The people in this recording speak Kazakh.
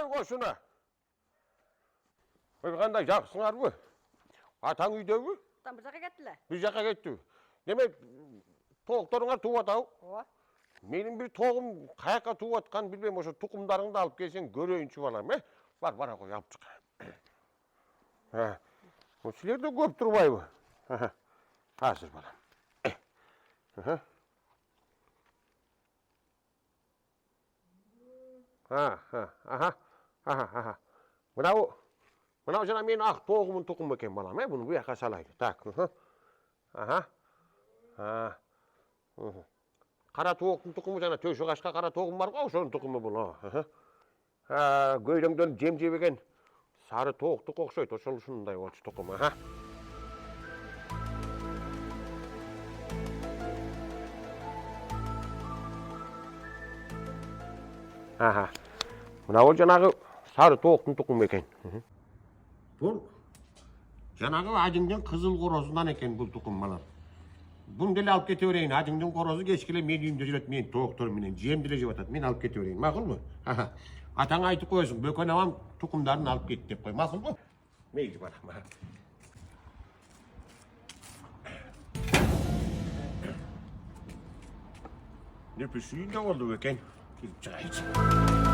Atan koşuna. Qanday жақсыңарбы? Атаң үйдебі? Там bir жаққа кеттілер. Bir жаққа кетті. Демек, тоқтарыңар туып атау? О. Менің бір тоғым қаяққа туып атқан білмеймін, ошо тұқымдарыңды алып келсең көрейінші балам, Бар, қой, алып шық. Сілер де көп тұрбайбы? Қазір балам. Мынау жана мен ақ тоғымын тұқым екен балам, бұны бұл жаққа салайды. Так, қара тоғым тұқымы жана төші қашқа қара тоғым бар ғой, ошоның тұқымы бұл. Көйлеңден жем жебеген сары тоқты қоқшайды, ошол ушундай болчу тұқымы. Мынау жанағы сары тоқтың тұқымы екен. Бұл жанағы ажыңдың қызыл қорозынан екен бұл тұқым балам. Бұны деле алып кете берейін. Ажыңдың қорозы кешкіле мен үйімде жүреді, мен тоқтарменен жемді жеп атады. Мен алып кете берейін. Мақұл ма? Атаңа айтып қойсын, бөкен амам тұқымдарын алып кетті деп қой. Мақұл ма? Мейлі балам. Нөпіс үйінде болды екен. Келіп шығайын.